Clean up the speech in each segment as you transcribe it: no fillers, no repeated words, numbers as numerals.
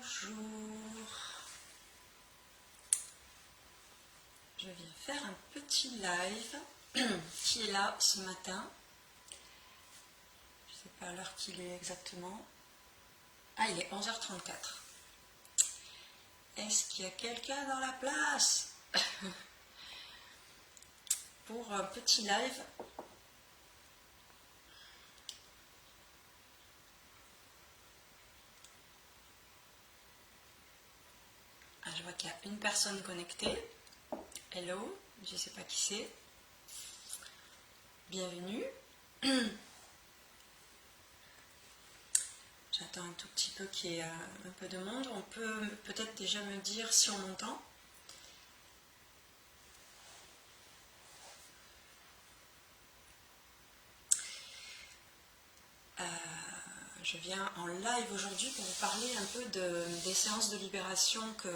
Bonjour, je viens faire un petit live qui est là ce matin. Je ne sais pas l'heure qu'il est exactement. Ah, il est 11h34. Est-ce qu'il y a quelqu'un dans la place pour un petit live? Ah, je vois qu'il y a une personne connectée. Hello, je ne sais pas qui c'est. Bienvenue. J'attends un tout petit peu qu'il y ait un peu de monde. On peut peut-être déjà me dire si on m'entend. Je viens en live aujourd'hui pour vous parler un peu des séances de libération que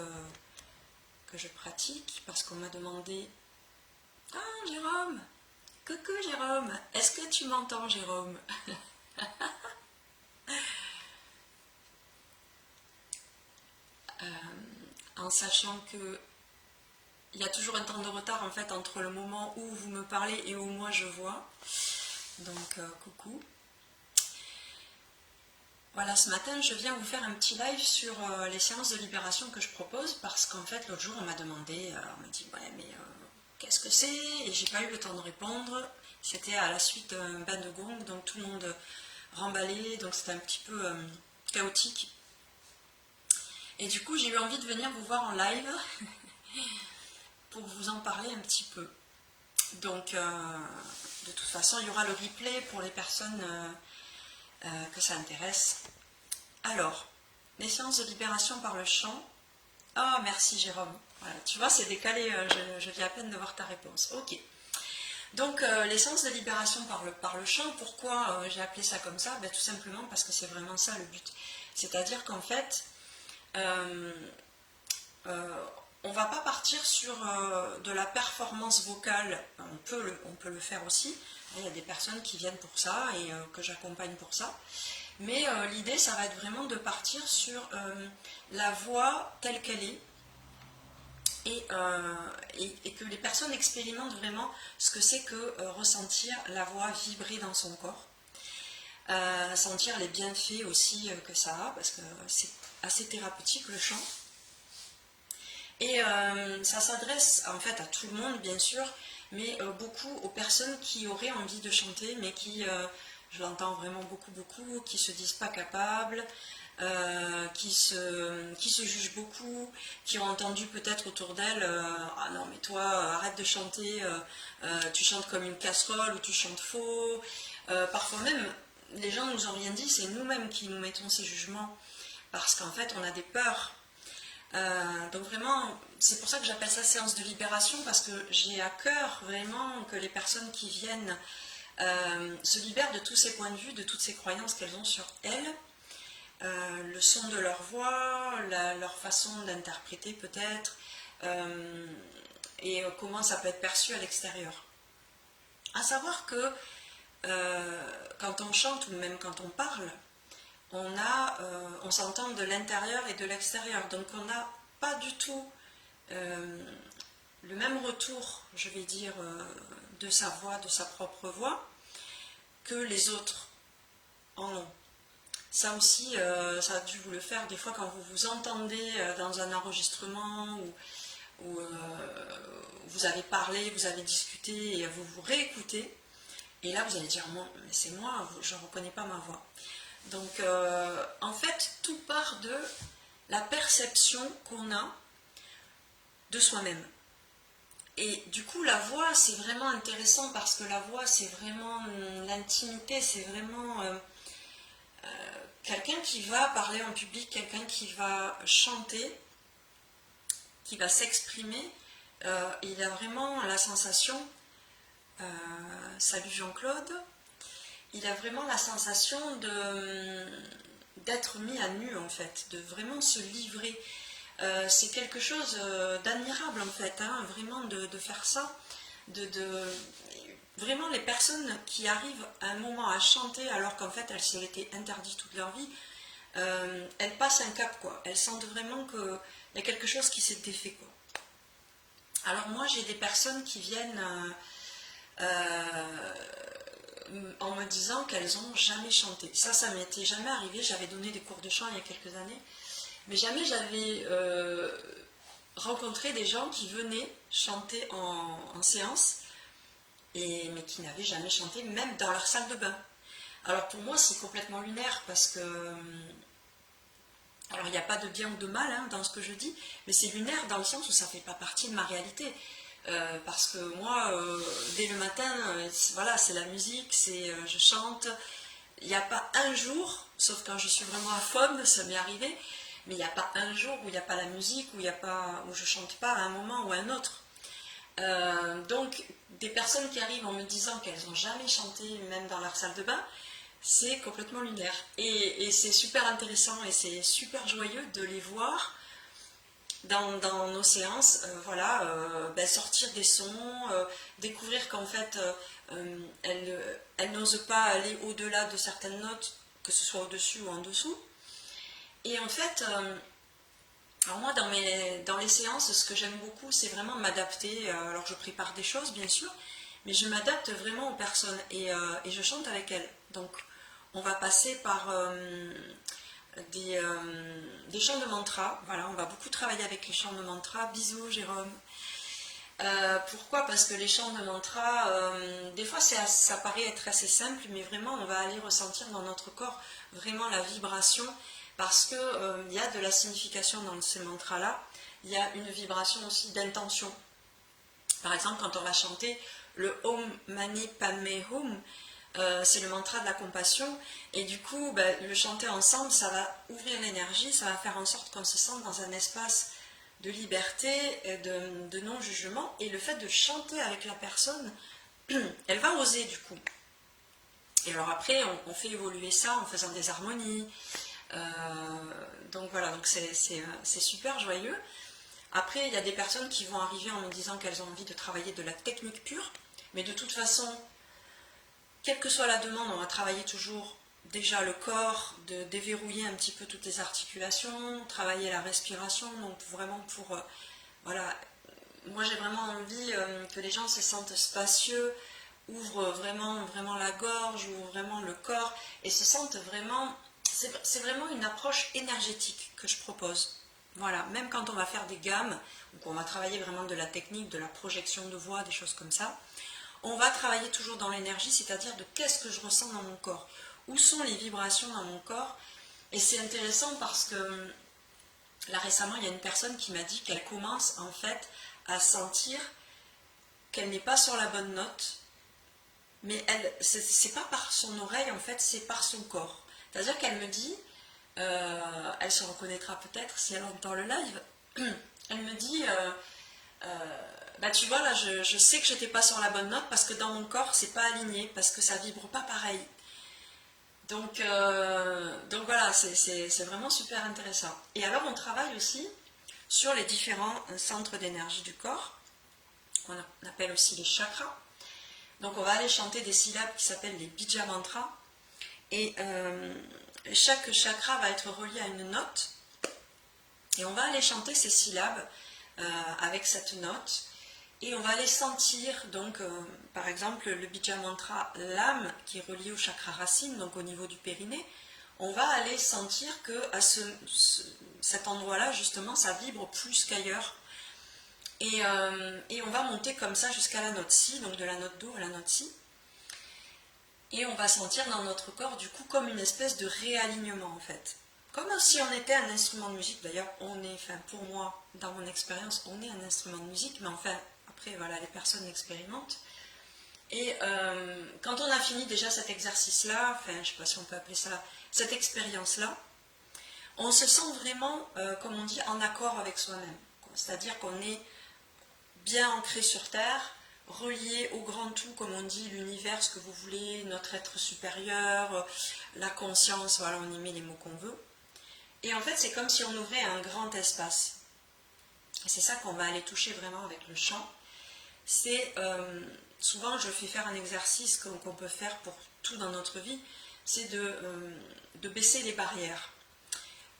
je pratique, parce qu'on m'a demandé « Ah, Jérôme! Coucou Jérôme! Est-ce que tu m'entends, Jérôme ?» En sachant que il y a toujours un temps de retard en fait entre le moment où vous me parlez et où moi je vois. Donc coucou. Voilà, ce matin je viens vous faire un petit live sur les séances de libération que je propose, parce qu'en fait l'autre jour on m'a demandé, on m'a dit ouais mais qu'est-ce que c'est? Et j'ai pas eu le temps de répondre. C'était à la suite d'un bain de gong, donc tout le monde remballé, donc c'était un petit peu chaotique. Et du coup j'ai eu envie de venir vous voir en live pour vous en parler un petit peu. Donc de toute façon il y aura le replay pour les personnes que ça intéresse. Alors, les séances de libération par le chant. Oh, merci Jérôme. Voilà, tu vois, c'est décalé, je viens à peine de voir ta réponse. Ok. Donc, les séances de libération par le chant, pourquoi j'ai appelé ça comme ça? Ben, tout simplement parce que c'est vraiment ça le but. C'est-à-dire qu'en fait, on ne va pas partir sur de la performance vocale. On peut le faire aussi. Il y a des personnes qui viennent pour ça et que j'accompagne pour ça. Mais l'idée, ça va être vraiment de partir sur la voix telle qu'elle est, et que les personnes expérimentent vraiment ce que c'est que ressentir la voix vibrer dans son corps, sentir les bienfaits aussi que ça a, parce que c'est assez thérapeutique le chant. Et ça s'adresse en fait à tout le monde bien sûr, mais beaucoup aux personnes qui auraient envie de chanter, mais qui, je l'entends vraiment beaucoup, qui se disent pas capables, qui se jugent beaucoup, qui ont entendu peut-être autour d'elles ah non mais toi arrête de chanter, tu chantes comme une casserole ou tu chantes faux. Parfois même les gens nous ont rien dit, c'est nous-mêmes qui nous mettons ces jugements, parce qu'en fait on a des peurs. Donc vraiment, c'est pour ça que j'appelle ça séance de libération, parce que j'ai à cœur vraiment que les personnes qui viennent se libèrent de tous ces points de vue, de toutes ces croyances qu'elles ont sur elles, le son de leur voix, leur façon d'interpréter peut-être, et comment ça peut être perçu à l'extérieur. À savoir que quand on chante ou même quand on parle, on s'entend de l'intérieur et de l'extérieur, donc on n'a pas du tout le même retour, je vais dire, de sa voix, de sa propre voix, que les autres en ont. Ça aussi, ça a dû vous le faire des fois quand vous vous entendez dans un enregistrement où vous avez parlé, vous avez discuté et vous vous réécoutez, et là vous allez dire mais c'est moi, je ne reconnais pas ma voix. Donc en fait tout part de la perception qu'on a de soi-même. Et du coup la voix c'est vraiment intéressant, parce que la voix c'est vraiment l'intimité, c'est vraiment quelqu'un qui va parler en public, quelqu'un qui va chanter, qui va s'exprimer, il a vraiment la sensation, salut Jean-Claude, il a vraiment la sensation d'être mis à nu en fait, de vraiment se livrer. C'est quelque chose d'admirable en fait, hein, vraiment de faire ça, vraiment les personnes qui arrivent à un moment à chanter alors qu'en fait elles s'y étaient interdites toute leur vie, elles passent un cap, quoi. Elles sentent vraiment qu'il y a quelque chose qui s'est défait, quoi. Alors moi, j'ai des personnes qui viennent en me disant qu'elles n'ont jamais chanté. Ça m'était jamais arrivé. J'avais donné des cours de chant il y a quelques années, mais jamais j'avais rencontré des gens qui venaient chanter en séance, mais qui n'avaient jamais chanté, même dans leur salle de bain. Alors pour moi, c'est complètement lunaire, parce que... Alors il n'y a pas de bien ou de mal dans ce que je dis, mais c'est lunaire dans le sens où ça ne fait pas partie de ma réalité. Parce que moi, dès le matin, voilà, c'est la musique, je chante. Il n'y a pas un jour, sauf quand je suis vraiment à fond, ça m'est arrivé, mais il n'y a pas un jour où il n'y a pas la musique, où je ne chante pas à un moment ou à un autre. Donc, des personnes qui arrivent en me disant qu'elles n'ont jamais chanté, même dans leur salle de bain, c'est complètement lunaire. Et c'est super intéressant et c'est super joyeux de les voir dans nos séances, sortir des sons, découvrir qu'en fait, elles n'osent pas aller au-delà de certaines notes, que ce soit au-dessus ou en dessous. Et en fait, alors moi, dans les séances, ce que j'aime beaucoup, c'est vraiment m'adapter. Alors, je prépare des choses, bien sûr, mais je m'adapte vraiment aux personnes et je chante avec elles. Donc, on va passer par des chants de mantra. Voilà, on va beaucoup travailler avec les chants de mantra. Bisous, Jérôme. Pourquoi? Parce que les chants de mantra, des fois, ça paraît être assez simple, mais vraiment, on va aller ressentir dans notre corps vraiment la vibration, parce que y a de la signification dans ces mantras-là. Il y a une vibration aussi d'intention. Par exemple, quand on va chanter le Om Mani Padme Hum, c'est le mantra de la compassion, et du coup, le chanter ensemble, ça va ouvrir l'énergie, ça va faire en sorte qu'on se sente dans un espace de liberté, de non-jugement, et le fait de chanter avec la personne, elle va oser du coup. Et alors après, on fait évoluer ça en faisant des harmonies. Donc voilà, donc c'est super joyeux. Après, il y a des personnes qui vont arriver en me disant qu'elles ont envie de travailler de la technique pure, mais de toute façon, quelle que soit la demande, on va travailler toujours déjà le corps, de déverrouiller un petit peu toutes les articulations, travailler la respiration, donc vraiment voilà, moi j'ai vraiment envie que les gens se sentent spacieux, ouvrent vraiment la gorge, ouvrent vraiment le corps, et se sentent vraiment, c'est vraiment une approche énergétique que je propose. Voilà, même quand on va faire des gammes, ou qu'on va travailler vraiment de la technique, de la projection de voix, des choses comme ça, on va travailler toujours dans l'énergie, c'est-à-dire de qu'est-ce que je ressens dans mon corps, où sont les vibrations dans mon corps. Et c'est intéressant parce que là récemment, il y a une personne qui m'a dit qu'elle commence en fait à sentir qu'elle n'est pas sur la bonne note, mais c'est pas par son oreille en fait, c'est par son corps. C'est-à-dire qu'elle me dit, elle se reconnaîtra peut-être si elle entend le live, elle me dit, tu vois là, je sais que je n'étais pas sur la bonne note parce que dans mon corps c'est pas aligné, parce que ça vibre pas pareil. Donc voilà, c'est vraiment super intéressant. Et alors on travaille aussi sur les différents centres d'énergie du corps, qu'on appelle aussi les chakras. Donc on va aller chanter des syllabes qui s'appellent les bija mantras. Et chaque chakra va être relié à une note. Et on va aller chanter ces syllabes avec cette note. Et on va aller sentir, donc, par exemple, le bija mantra l'âme qui est relié au chakra racine, donc au niveau du périnée. On va aller sentir que à cet endroit-là, justement, ça vibre plus qu'ailleurs. Et on va monter comme ça jusqu'à la note si, donc de la note do à la note si. Et on va sentir dans notre corps, du coup, comme une espèce de réalignement, en fait. Comme si on était un instrument de musique. D'ailleurs, pour moi, dans mon expérience, on est un instrument de musique, mais enfin, après, voilà, les personnes l'expérimentent. Et quand on a fini déjà cet exercice-là, je ne sais pas si on peut appeler ça, cette expérience-là, on se sent vraiment, comme on dit, en accord avec soi-même. C'est-à-dire qu'on est bien ancré sur Terre, relié au grand tout, comme on dit, l'univers, ce que vous voulez, notre être supérieur, la conscience, voilà, on y met les mots qu'on veut. Et en fait, c'est comme si on ouvrait un grand espace. Et c'est ça qu'on va aller toucher vraiment avec le chant. C'est, souvent je fais faire un exercice qu'on peut faire pour tout dans notre vie, c'est de baisser les barrières.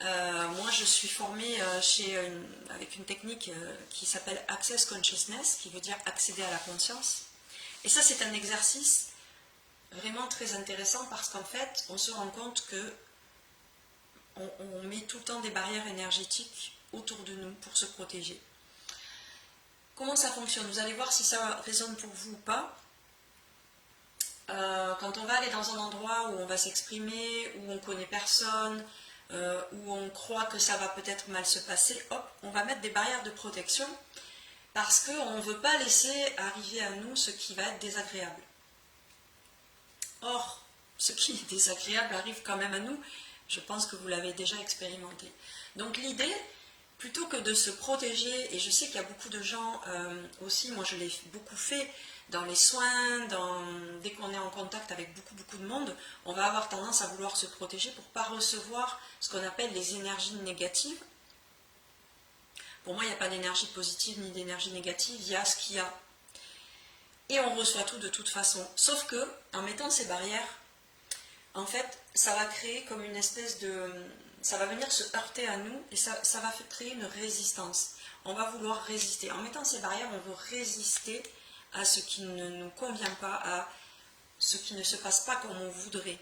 Moi, je suis formée avec une technique qui s'appelle Access Consciousness, qui veut dire accéder à la conscience. Et ça, c'est un exercice vraiment très intéressant parce qu'en fait, on se rend compte que on met tout le temps des barrières énergétiques autour de nous pour se protéger. Comment ça fonctionne? Vous allez voir si ça résonne pour vous ou pas. Quand on va aller dans un endroit où on va s'exprimer, où on connaît personne, où on croit que ça va peut-être mal se passer, hop, on va mettre des barrières de protection parce qu'on ne veut pas laisser arriver à nous ce qui va être désagréable. Or, ce qui est désagréable arrive quand même à nous. Je pense que vous l'avez déjà expérimenté. Donc l'idée, plutôt que de se protéger, et je sais qu'il y a beaucoup de gens aussi, moi je l'ai beaucoup fait, dans les soins, dès qu'on est en contact avec beaucoup de monde, on va avoir tendance à vouloir se protéger pour ne pas recevoir ce qu'on appelle les énergies négatives. Pour moi, il n'y a pas d'énergie positive ni d'énergie négative, il y a ce qu'il y a. Et on reçoit tout de toute façon. Sauf que, en mettant ces barrières, en fait, ça va créer comme une espèce de... Ça va venir se heurter à nous et ça va créer une résistance. On va vouloir résister. En mettant ces barrières, on veut résister à ce qui ne nous convient pas, à ce qui ne se passe pas comme on voudrait.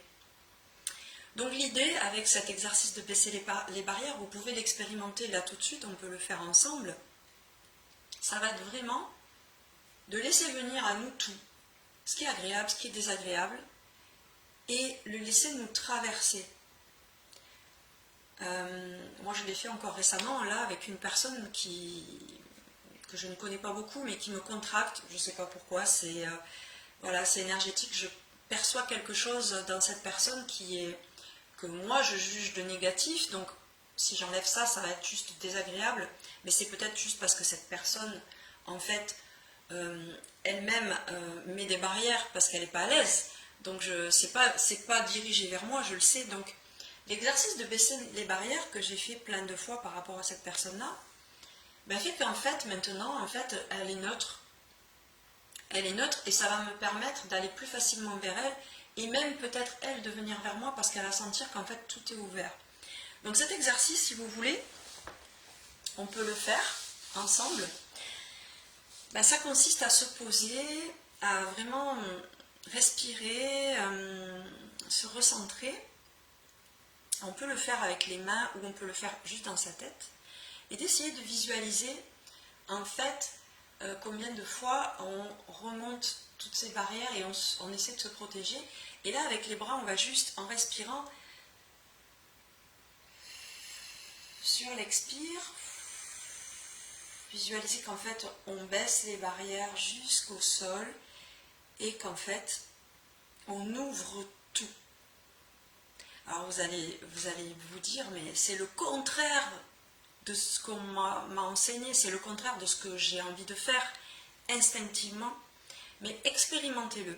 Donc l'idée, avec cet exercice de baisser les barrières, vous pouvez l'expérimenter là tout de suite, on peut le faire ensemble. Ça va être vraiment de laisser venir à nous tout, ce qui est agréable, ce qui est désagréable, et le laisser nous traverser. Moi je l'ai fait encore récemment, là, avec une personne que je ne connais pas beaucoup, mais qui me contracte, je ne sais pas pourquoi, voilà, c'est énergétique, je perçois quelque chose dans cette personne que moi je juge de négatif, donc si j'enlève ça, ça va être juste désagréable, mais c'est peut-être juste parce que cette personne, en fait, elle-même met des barrières parce qu'elle n'est pas à l'aise, donc c'est pas dirigé vers moi, je le sais, donc l'exercice de baisser les barrières que j'ai fait plein de fois par rapport à cette personne-là, ben fait qu'en fait, maintenant, en fait, elle est neutre. Elle est neutre et ça va me permettre d'aller plus facilement vers elle et même peut-être elle de venir vers moi parce qu'elle va sentir qu'en fait tout est ouvert. Donc cet exercice, si vous voulez, on peut le faire ensemble. Ben, ça consiste à se poser, à vraiment respirer, se recentrer. On peut le faire avec les mains ou on peut le faire juste dans sa tête. Et d'essayer de visualiser en fait combien de fois on remonte toutes ces barrières et on essaie de se protéger. Et là avec les bras on va juste en respirant sur l'expire visualiser qu'en fait on baisse les barrières jusqu'au sol et qu'en fait on ouvre tout. Alors vous allez vous dire mais c'est le contraire de ce qu'on m'a enseigné, c'est le contraire de ce que j'ai envie de faire instinctivement, mais expérimentez-le.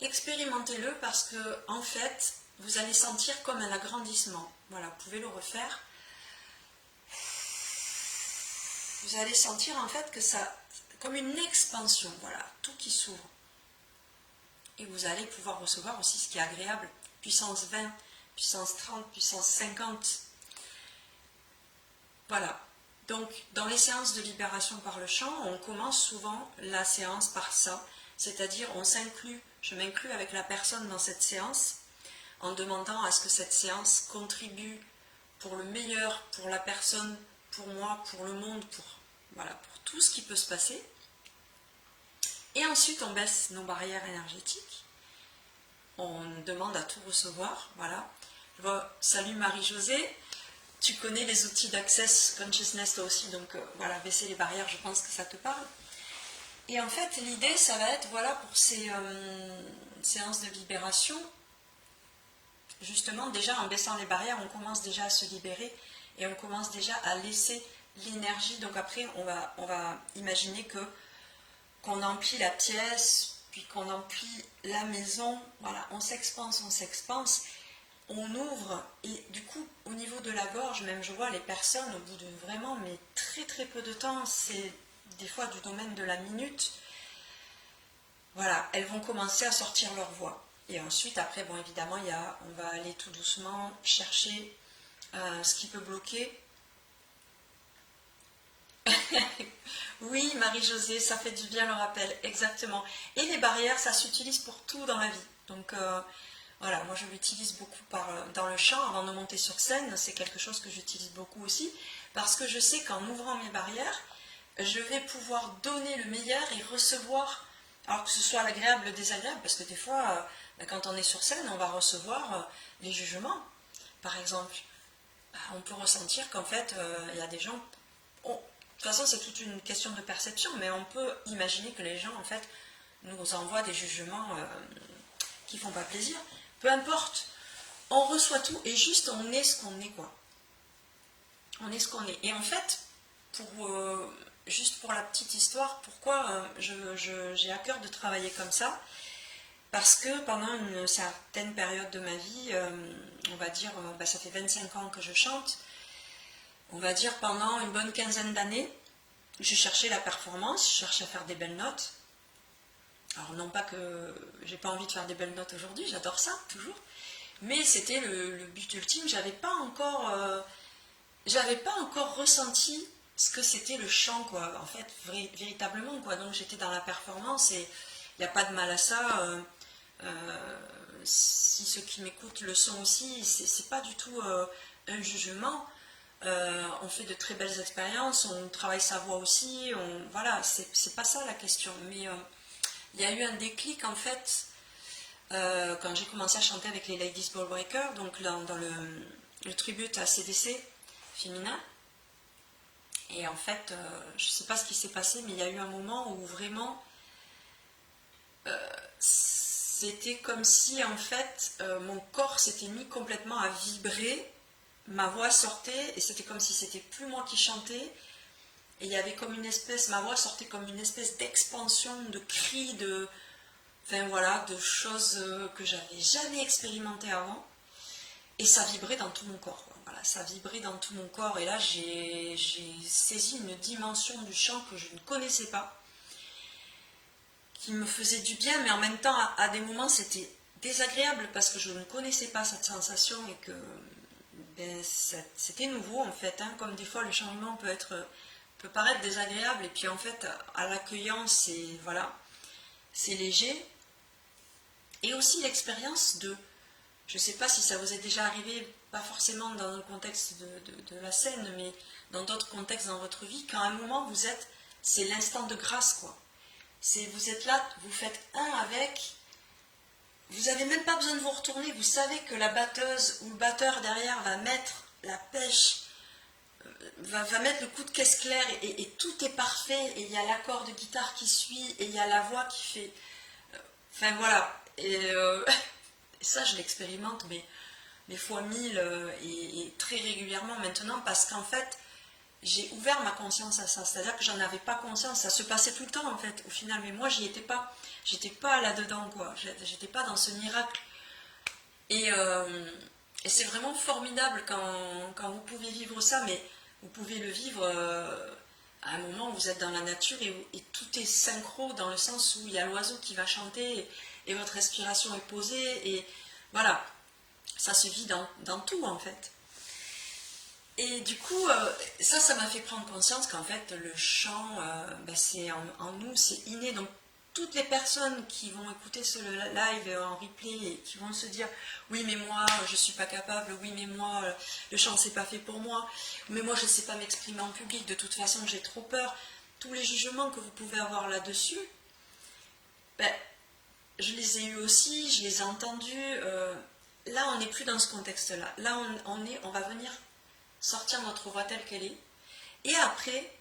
Expérimentez-le parce que en fait, vous allez sentir comme un agrandissement. Voilà, vous pouvez le refaire. Vous allez sentir en fait que ça, comme une expansion, voilà, tout qui s'ouvre. Et vous allez pouvoir recevoir aussi ce qui est agréable, puissance 20, puissance 30, puissance 50. Voilà, donc dans les séances de libération par le chant, on commence souvent la séance par ça, c'est-à-dire je m'inclus avec la personne dans cette séance en demandant à ce que cette séance contribue pour le meilleur, pour la personne, pour moi, pour le monde, pour tout ce qui peut se passer. Et ensuite on baisse nos barrières énergétiques, on demande à tout recevoir, voilà. Je vois, salut Marie-Josée. Tu connais les outils d'Access Consciousness toi aussi, donc voilà, baisser les barrières, je pense que ça te parle. Et en fait, l'idée, ça va être, voilà, pour ces séances de libération, justement, déjà en baissant les barrières, on commence déjà à se libérer et on commence déjà à laisser l'énergie. Donc après, on va imaginer qu'on emplit la pièce, puis qu'on emplit la maison, voilà, on s'expanse, on ouvre, et du coup, au niveau de la gorge, même je vois les personnes, au bout de vraiment, mais très très peu de temps, c'est des fois du domaine de la minute, voilà, elles vont commencer à sortir leur voix. Et ensuite, après, bon, évidemment, on va aller tout doucement chercher Ce qui peut bloquer. Oui, Marie-Josée, ça fait du bien le rappel, exactement. Et les barrières, ça s'utilise pour tout dans la vie. Donc voilà, moi je l'utilise beaucoup dans le chant avant de monter sur scène. C'est quelque chose que j'utilise beaucoup aussi parce que je sais qu'en ouvrant mes barrières, je vais pouvoir donner le meilleur et recevoir, alors que ce soit l'agréable, le désagréable, parce que des fois, quand on est sur scène, on va recevoir les jugements, par exemple. On peut ressentir qu'en fait, il y a des gens... De toute façon, c'est toute une question de perception, mais on peut imaginer que les gens, en fait, nous envoient des jugements qui font pas plaisir. Peu importe, on reçoit tout et juste on est ce qu'on est, quoi. On est ce qu'on est. Et en fait, juste pour la petite histoire, pourquoi j'ai à cœur de travailler comme ça? Parce que pendant une certaine période de ma vie, on va dire, ça fait 25 ans que je chante, on va dire pendant une bonne quinzaine d'années, je cherchais la performance, je cherchais à faire des belles notes. Alors non pas que j'ai pas envie de faire des belles notes aujourd'hui, j'adore ça, toujours, mais c'était le but ultime, j'avais pas encore ressenti ce que c'était le chant, quoi, en fait, véritablement, quoi. Donc j'étais dans la performance et il n'y a pas de mal à ça. Si ceux qui m'écoutent le sont aussi, c'est pas du tout un jugement. On fait de très belles expériences, on travaille sa voix aussi, voilà, c'est pas ça la question. Mais il y a eu un déclic en fait quand j'ai commencé à chanter avec les Ladies Ball Breakers, donc dans le tribute à CDC féminin. Et en fait, je sais pas ce qui s'est passé, mais il y a eu un moment où vraiment c'était comme si en fait mon corps s'était mis complètement à vibrer, ma voix sortait et c'était comme si c'était plus moi qui chantais et il y avait comme une espèce, ma voix sortait comme une espèce d'expansion, de cris, enfin voilà, de choses que j'avais jamais expérimentées avant et ça vibrait dans tout mon corps, quoi. Voilà, ça vibrait dans tout mon corps et là j'ai saisi une dimension du chant que je ne connaissais pas, qui me faisait du bien, mais en même temps, à des moments, c'était désagréable parce que je ne connaissais pas cette sensation et que c'était nouveau en fait. Hein, comme des fois, le changement peut paraître désagréable et puis en fait, à l'accueillant, voilà, c'est léger. Et aussi l'expérience je ne sais pas si ça vous est déjà arrivé, pas forcément dans le contexte de la scène, mais dans d'autres contextes dans votre vie, quand à un moment c'est l'instant de grâce, quoi. Vous êtes là, vous faites un avec, vous n'avez même pas besoin de vous retourner, vous savez que la batteuse ou le batteur derrière va mettre la pêche, va mettre le coup de caisse claire et tout est parfait, et il y a l'accord de guitare qui suit, et il y a la voix qui fait... Enfin voilà, et ça je l'expérimente, mais fois 1000 et très régulièrement maintenant, parce qu'en fait, j'ai ouvert ma conscience à ça, c'est-à-dire que j'en avais pas conscience, ça se passait tout le temps en fait, au final, mais moi j'étais pas là-dedans, quoi, j'étais pas dans ce miracle. Et c'est vraiment formidable quand vous pouvez vivre ça, mais vous pouvez le vivre à un moment où vous êtes dans la nature et tout est synchro dans le sens où il y a l'oiseau qui va chanter et votre respiration est posée, et voilà, ça se vit dans tout en fait. Et du coup, ça m'a fait prendre conscience qu'en fait, le chant, c'est en nous, c'est inné. Donc, toutes les personnes qui vont écouter ce live en replay et qui vont se dire « Oui, mais moi, je ne suis pas capable. Oui, mais moi, le chant, c'est pas fait pour moi. Mais moi, je ne sais pas m'exprimer en public. De toute façon, j'ai trop peur. » Tous les jugements que vous pouvez avoir là-dessus, je les ai eus aussi, je les ai entendus. Là, on n'est plus dans ce contexte-là. Là, on va venir sortir notre voix telle qu'elle est, et après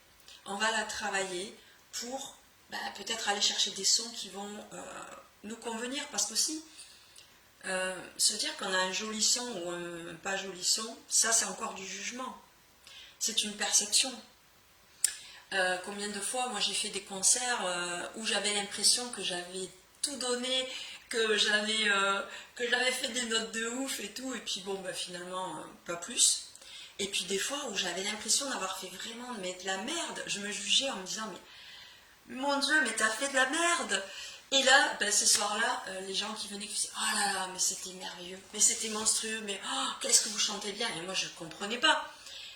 on va la travailler pour peut-être aller chercher des sons qui vont nous convenir, parce qu'aussi se dire qu'on a un joli son ou un pas joli son, ça c'est encore du jugement, c'est une perception. Combien de fois moi j'ai fait des concerts où j'avais l'impression que j'avais tout donné, que j'avais fait des notes de ouf et tout, et puis finalement pas plus. Et puis des fois où j'avais l'impression d'avoir fait vraiment de la merde, je me jugeais en me disant « Mais mon Dieu, mais t'as fait de la merde !» Et là, ben, ce soir-là, les gens qui venaient, qui disaient oh là là, mais c'était merveilleux, mais c'était monstrueux, mais oh, qu'est-ce que vous chantez bien. Et moi, je ne comprenais pas.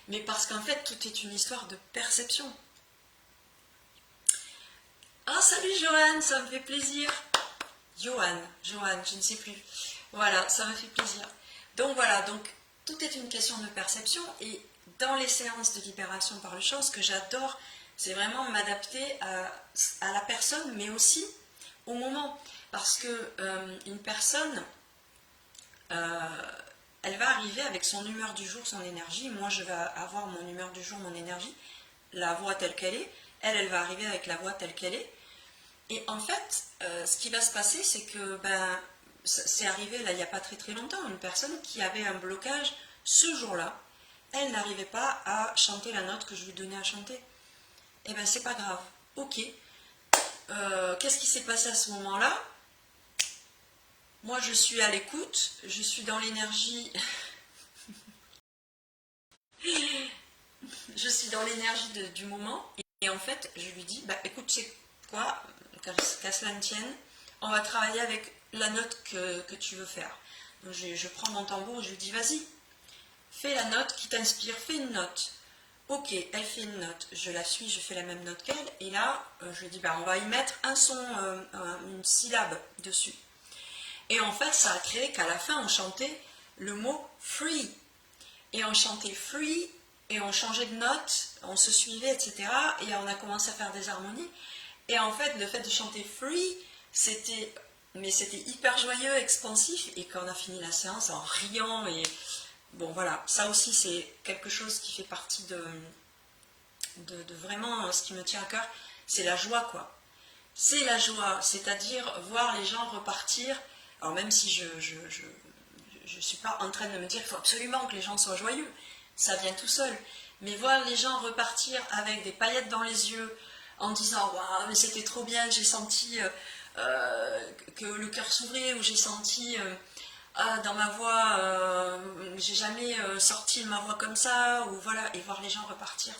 Mais parce qu'en fait, tout est une histoire de perception. Ah, salut Johan, ça me fait plaisir. Johan, je ne sais plus. Voilà, ça me fait plaisir. Donc voilà, donc tout est une question de perception. Et dans les séances de libération par le chant, ce que j'adore, c'est vraiment m'adapter à la personne, mais aussi au moment. Parce que une personne, elle va arriver avec son humeur du jour, son énergie. Moi, je vais avoir mon humeur du jour, mon énergie, la voix telle qu'elle est. Elle, elle va arriver avec la voix telle qu'elle est. Et en fait, ce qui va se passer, c'est que ben, c'est arrivé là il n'y a pas très très longtemps, une personne qui avait un blocage ce jour-là, elle n'arrivait pas à chanter la note que je lui donnais à chanter. Eh bien, c'est pas grave. Ok. Qu'est-ce qui s'est passé à ce moment-là? Moi, je suis à l'écoute, je suis dans l'énergie. Je suis dans l'énergie du moment. Et en fait, je lui dis, bah écoute, c'est quoi, qu'à cela ne tienne, on va travailler avec la note que tu veux faire. Donc je prends mon tambour et je lui dis, vas-y, fais la note qui t'inspire, fais une note. Ok, elle fait une note, je la suis, je fais la même note qu'elle, et là, je lui dis, bah, on va y mettre un son, une syllabe dessus. Et en fait, ça a créé qu'à la fin, on chantait le mot free. Et on chantait free, et on changeait de note, on se suivait, etc. Et on a commencé à faire des harmonies. Et en fait, le fait de chanter free, c'était hyper joyeux, expansif, et quand on a fini la séance en riant, et bon voilà, ça aussi c'est quelque chose qui fait partie de vraiment ce qui me tient à cœur, c'est la joie quoi. C'est la joie, c'est-à-dire voir les gens repartir, alors même si je suis pas en train de me dire qu'il faut absolument que les gens soient joyeux, ça vient tout seul, mais voir les gens repartir avec des paillettes dans les yeux, en disant waouh mais c'était trop bien, j'ai senti que le cœur s'ouvrait, ou j'ai senti dans ma voix, j'ai jamais sorti de ma voix comme ça, ou voilà, et voir les gens repartir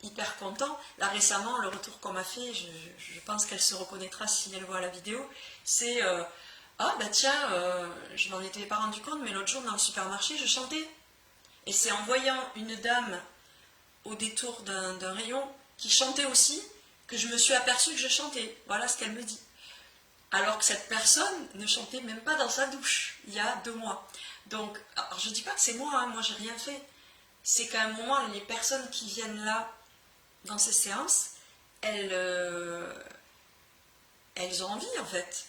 hyper contents. Là récemment, le retour qu'on m'a fait, je pense qu'elle se reconnaîtra si elle voit la vidéo, c'est ah bah tiens, je m'en étais pas rendu compte, mais l'autre jour dans le supermarché, je chantais. Et c'est en voyant une dame au détour d'un rayon qui chantait aussi que je me suis aperçue que je chantais. Voilà ce qu'elle me dit. Alors que cette personne ne chantait même pas dans sa douche il y a 2 mois. Donc, alors je ne dis pas que c'est moi, hein, moi j'ai rien fait. C'est qu'à un moment, les personnes qui viennent là, dans ces séances, elles ont envie en fait.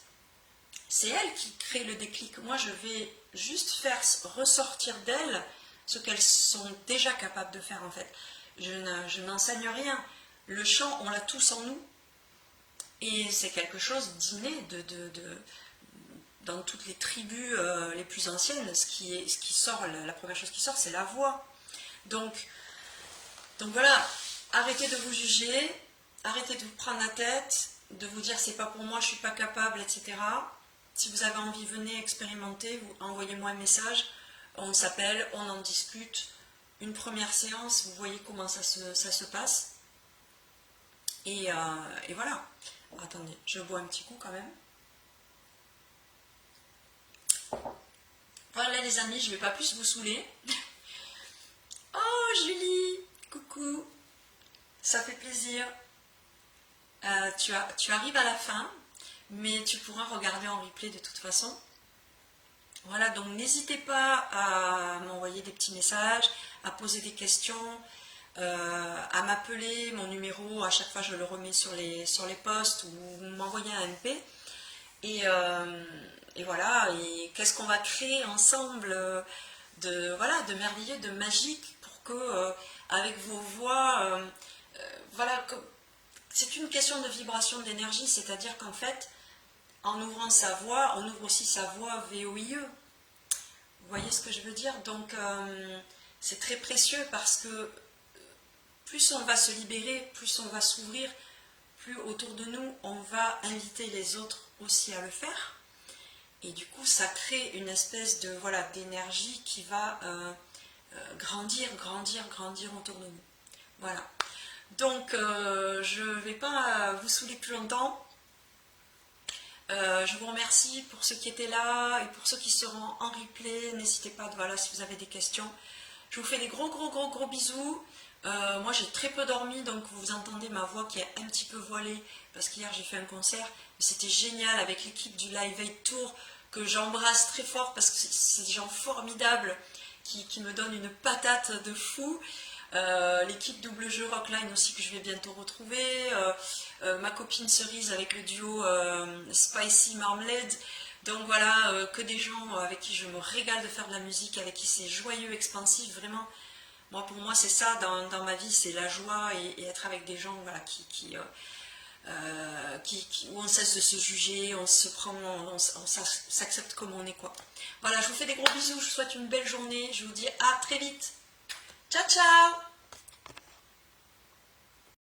C'est elles qui créent le déclic. Moi, je vais juste faire ressortir d'elles ce qu'elles sont déjà capables de faire en fait. Je n'enseigne rien. Le chant, on l'a tous en nous. Et c'est quelque chose d'inné dans toutes les tribus les plus anciennes. Ce qui sort, la première chose qui sort, c'est la voix. Donc voilà, arrêtez de vous juger, arrêtez de vous prendre la tête, de vous dire c'est pas pour moi, je suis pas capable, etc. Si vous avez envie, venez expérimenter, envoyez-moi un message, on s'appelle, on en discute. Une première séance, vous voyez comment ça se passe. Et voilà. Attendez, je bois un petit coup quand même. Voilà les amis, je ne vais pas plus vous saouler. Oh Julie, coucou, ça fait plaisir. Tu arrives à la fin, mais tu pourras regarder en replay de toute façon. Voilà, donc n'hésitez pas à m'envoyer des petits messages, à poser des questions, à m'appeler, mon numéro, à chaque fois je le remets sur les posts, ou m'envoyer un MP. Et voilà, et qu'est-ce qu'on va créer ensemble de merveilleux, de magique, pour que avec vos voix, voilà, c'est une question de vibration d'énergie, c'est-à-dire qu'en fait, en ouvrant sa voix, on ouvre aussi sa voix VOIE. Vous voyez ce que je veux dire? Donc c'est très précieux, parce que plus on va se libérer, plus on va s'ouvrir, plus autour de nous on va inviter les autres aussi à le faire. Et du coup ça crée une espèce de voilà d'énergie qui va grandir autour de nous. Voilà. Donc je ne vais pas vous saouler plus longtemps. Je vous remercie pour ceux qui étaient là et pour ceux qui seront en replay. N'hésitez pas, voilà, si vous avez des questions. Je vous fais des gros bisous. Moi j'ai très peu dormi, donc vous entendez ma voix qui est un petit peu voilée parce qu'hier j'ai fait un concert. C'était génial avec l'équipe du Live Aid Tour que j'embrasse très fort parce que c'est des gens formidables qui me donnent une patate de fou. L'équipe Double Jeu Rockline aussi que je vais bientôt retrouver. Ma copine Cerise avec le duo Spicy Marmalade. Donc voilà, que des gens avec qui je me régale de faire de la musique, avec qui c'est joyeux, expansif, vraiment. Moi, pour moi, c'est ça dans ma vie, c'est la joie et être avec des gens voilà, où on cesse de se juger, on se prend, on s'accepte comme on est, quoi. Voilà, je vous fais des gros bisous, je vous souhaite une belle journée, je vous dis à très vite. Ciao, ciao!